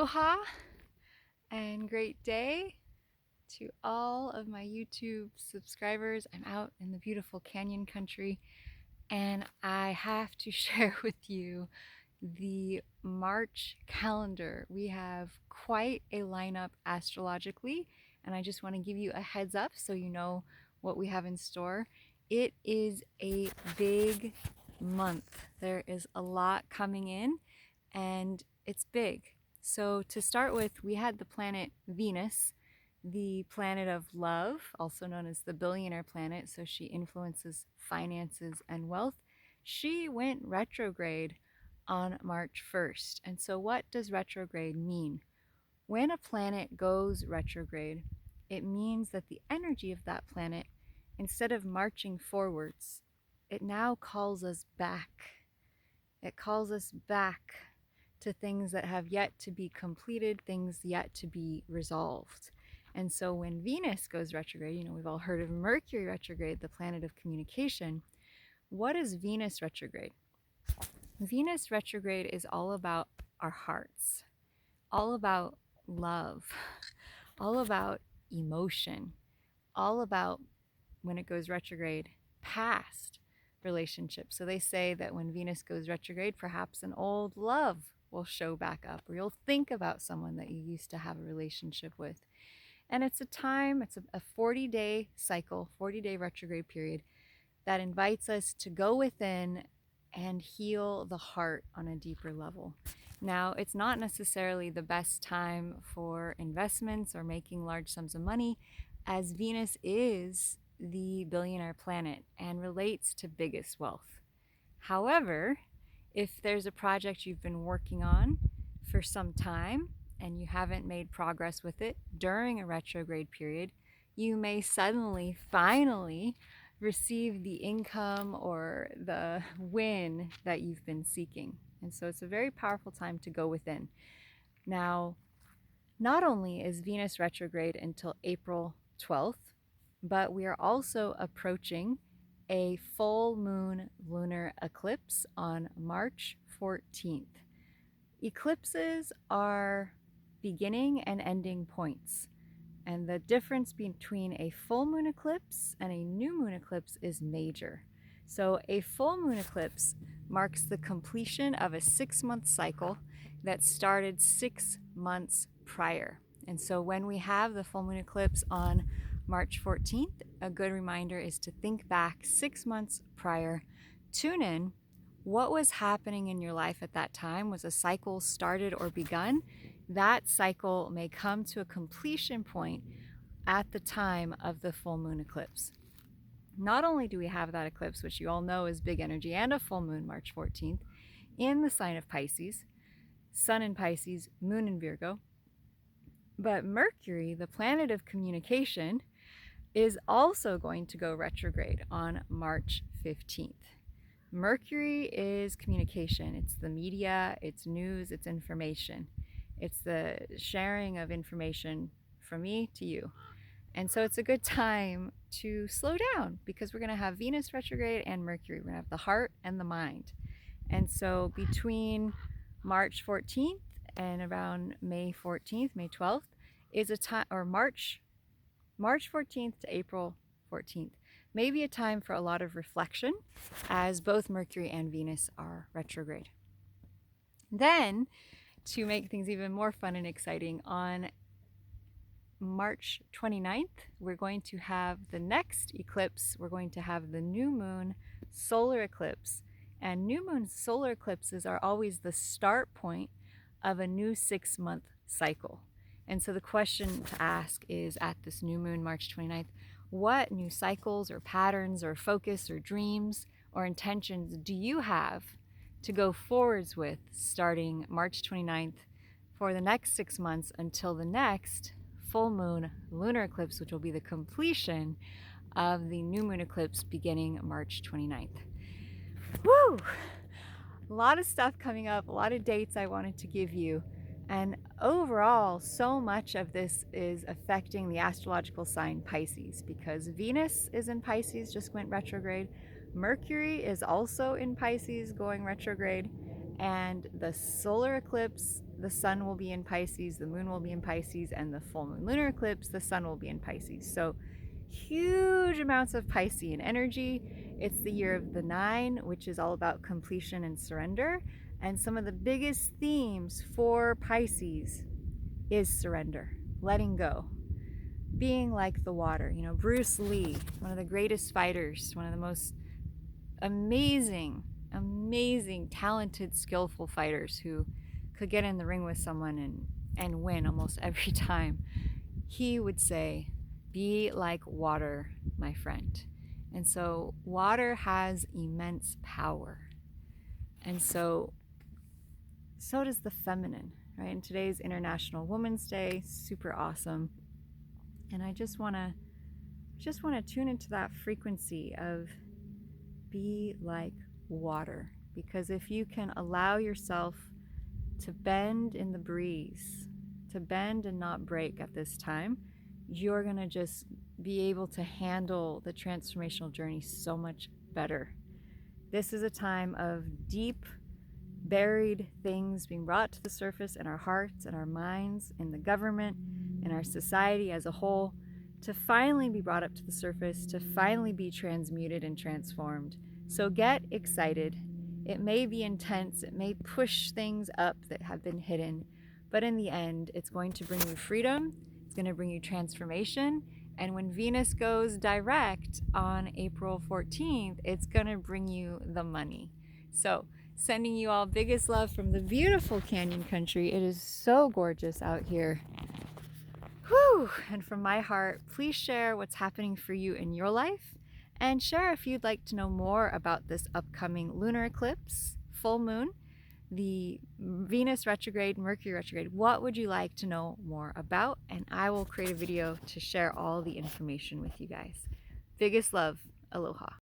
Aloha and great day to all of my YouTube subscribers. I'm out in the beautiful canyon country and I have to share with you the March calendar. We have quite a lineup astrologically, and I just want to give you a heads up so you know what we have in store. It is a big month. There is a lot coming in and it's big. So to start with, we had the planet Venus, the planet of love, also known as the billionaire planet, so she influences finances and wealth. She went retrograde on March 1st. And so what does retrograde mean? When a planet goes retrograde, it means that the energy of that planet, instead of marching forwards, it now calls us back. It calls us back to things that have yet to be completed, things yet to be resolved. And so when Venus goes retrograde, we've all heard of Mercury retrograde, the planet of communication. What is Venus retrograde? Venus retrograde is all about our hearts, all about love, all about emotion, all about, when it goes retrograde, past relationships. So they say that when Venus goes retrograde, perhaps an old love will show back up, or you'll think about someone that you used to have a relationship with. And it's a 40-day cycle, 40-day retrograde period that invites us to go within and heal the heart on a deeper level. Now, it's not necessarily the best time for investments or making large sums of money, as Venus is the billionaire planet and relates to biggest wealth. However, if there's a project you've been working on for some time and you haven't made progress with it during a retrograde period, you may suddenly, finally, receive the income or the win that you've been seeking. And so it's a very powerful time to go within. Now, not only is Venus retrograde until April 12th, but we are also approaching a full moon lunar eclipse on March 14th. Eclipses are beginning and ending points. And the difference between a full moon eclipse and a new moon eclipse is major. So a full moon eclipse marks the completion of a 6-month cycle that started 6 months prior. And so when we have the full moon eclipse on March 14th, a good reminder is to think back 6 months prior, tune in. What was happening in your life at that time? Was a cycle started or begun? That cycle may come to a completion point at the time of the full moon eclipse. Not only do we have that eclipse, which you all know is big energy, and a full moon March 14th in the sign of Pisces, Sun in Pisces, Moon in Virgo, but Mercury, the planet of communication, is also going to go retrograde on March 15th. Mercury is communication. It's the media, it's news, it's information. It's the sharing of information from me to you. And so it's a good time to slow down because we're going to have Venus retrograde and Mercury. We're going to have the heart and the mind. And so between March 14th and around May 14th, May 12th, is a time, or March 14th to April 14th, maybe a time for a lot of reflection as both Mercury and Venus are retrograde. Then, to make things even more fun and exciting, on March 29th, we're going to have the next eclipse. We're going to have the new moon solar eclipse. And new moon solar eclipses are always the start point of a new 6-month cycle. And so the question to ask is, at this new moon, March 29th, what new cycles or patterns or focus or dreams or intentions do you have to go forwards with starting March 29th for the next 6 months until the next full moon lunar eclipse, which will be the completion of the new moon eclipse beginning March 29th. Woo! A lot of stuff coming up, a lot of dates I wanted to give you. And overall, so much of this is affecting the astrological sign Pisces because Venus is in Pisces, just went retrograde. Mercury is also in Pisces, going retrograde. And the solar eclipse the sun will be in Pisces, the moon will be in Pisces, and the full moon lunar eclipse, the sun will be in Pisces. So huge amounts of Piscean energy. It's the year of the 9, which is all about completion and surrender. And some of the biggest themes for Pisces is surrender, letting go, being like the water. You know, Bruce Lee, one of the greatest fighters, one of the most amazing, talented, skillful fighters who could get in the ring with someone and win almost every time. He would say, be like water, my friend. And so water has immense power. And so does the feminine, right? And today's International Women's Day, super awesome. And I just want to tune into that frequency of be like water, because if you can allow yourself to bend in the breeze, to bend and not break at this time, you're going to just be able to handle the transformational journey so much better. This is a time of deep, buried things being brought to the surface in our hearts and our minds, in the government, in our society as a whole, to finally be brought up to the surface, to finally be transmuted and transformed. So get excited. It may be intense, it may push things up that have been hidden, but in the end, it's going to bring you freedom, it's going to bring you transformation, and when Venus goes direct on April 14th, it's going to bring you the money. So, sending you all biggest love from the beautiful Canyon Country. It is so gorgeous out here. Whew! And from my heart, please share what's happening for you in your life, and share if you'd like to know more about this upcoming lunar eclipse, full moon, the Venus retrograde, Mercury retrograde. What would you like to know more about? And I will create a video to share all the information with you guys. Biggest love. Aloha.